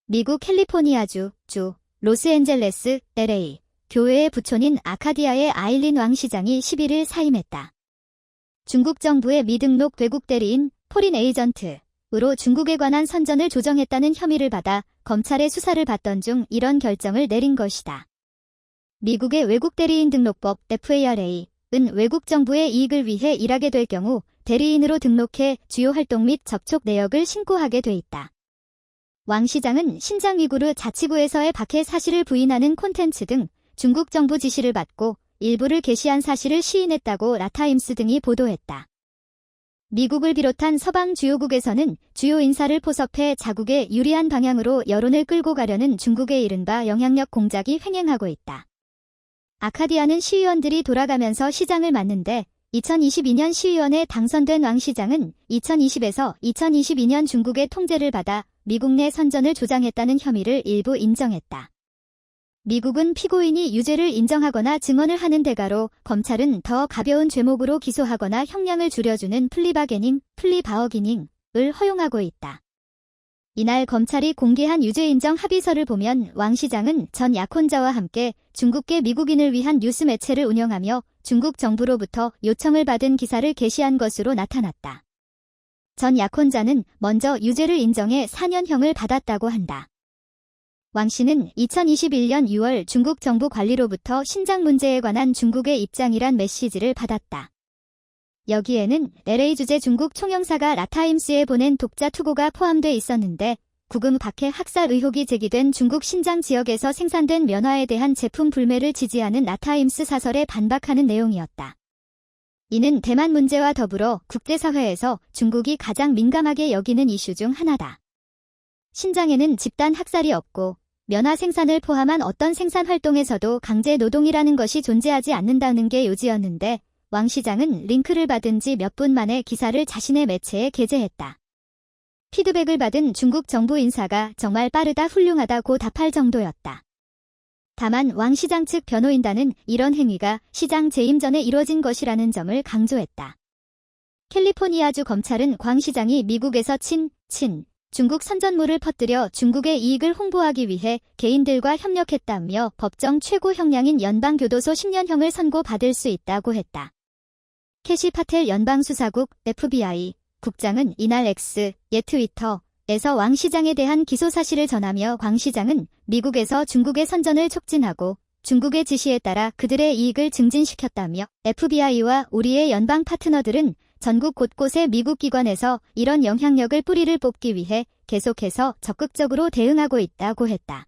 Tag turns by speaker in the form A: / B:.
A: 미국 캘리포니아주 로스앤젤레스, LA 교회의 부촌인 아카디아의 아일린 왕 시장이 11일 사임했다. 중국 정부의 미등록 외국 대리인 포린 에이전트으로 중국에 관한 선전을 조정했다는 혐의를 받아 검찰의 수사를 받던 중 이런 결정을 내린 것이다. 미국의 외국 대리인 등록법 FARA은 외국 정부의 이익을 위해 일하게 될 경우 대리인으로 등록해 주요 활동 및 접촉 내역을 신고하게 돼 있다. 왕 시장은 신장 위구르 자치구에서의 박해 사실을 부인하는 콘텐츠 등 중국 정부 지시를 받고 일부를 게시한 사실을 시인했다고 라타임스 등이 보도했다. 미국을 비롯한 서방 주요국에서는 주요 인사를 포섭해 자국에 유리한 방향으로 여론을 끌고 가려는 중국의 이른바 영향력 공작이 횡행하고 있다. 아카디아는 시의원들이 돌아가면서 시장을 맡는데 2022년 시의원에 당선된 왕 시장은 2020에서 2022년 중국의 통제를 받아 미국 내 선전을 조장했다는 혐의를 일부 인정했다. 미국은 피고인이 유죄를 인정하거나 증언을 하는 대가로 검찰은 더 가벼운 죄목으로 기소하거나 형량을 줄여주는 플리바어기닝을 허용하고 있다. 이날 검찰이 공개한 유죄 인정 합의서를 보면 왕 시장은 전 약혼자와 함께 중국계 미국인을 위한 뉴스 매체를 운영하며 중국 정부로부터 요청을 받은 기사를 게시한 것으로 나타났다. 전 약혼자는 먼저 유죄를 인정해 4년형을 받았다고 한다. 왕 씨는 2021년 6월 중국 정부 관리로부터 신장 문제에 관한 중국의 입장이란 메시지를 받았다. 여기에는 LA주재 중국 총영사가 라타임스에 보낸 독자 투고가 포함돼 있었는데 구금 박해 학살 의혹이 제기된 중국 신장 지역에서 생산된 면화에 대한 제품 불매를 지지하는 라타임스 사설에 반박하는 내용이었다. 이는 대만 문제와 더불어 국제사회에서 중국이 가장 민감하게 여기는 이슈 중 하나다. 신장에는 집단 학살이 없고 면화 생산을 포함한 어떤 생산 활동에서도 강제 노동이라는 것이 존재하지 않는다는 게 요지였는데 왕 시장은 링크를 받은 지 몇 분 만에 기사를 자신의 매체에 게재했다. 피드백을 받은 중국 정부 인사가 정말 빠르다 훌륭하다고 답할 정도였다. 다만 왕 시장 측 변호인단은 이런 행위가 시장 재임 전에 이뤄진 것이라는 점을 강조했다. 캘리포니아주 검찰은 광 시장이 미국에서 중국 선전물을 퍼뜨려 중국의 이익을 홍보하기 위해 개인들과 협력했다며 법정 최고 형량인 연방교도소 10년형을 선고받을 수 있다고 했다. 캐시 파텔 연방수사국 FBI 국장은 이날 트위터에서 왕 시장에 대한 기소 사실을 전하며 광 시장은 미국에서 중국의 선전을 촉진하고 중국의 지시에 따라 그들의 이익을 증진시켰다며 FBI와 우리의 연방 파트너들은 전국 곳곳의 미국 기관에서 이런 영향력을 뿌리를 뽑기 위해 계속해서 적극적으로 대응하고 있다고 했다.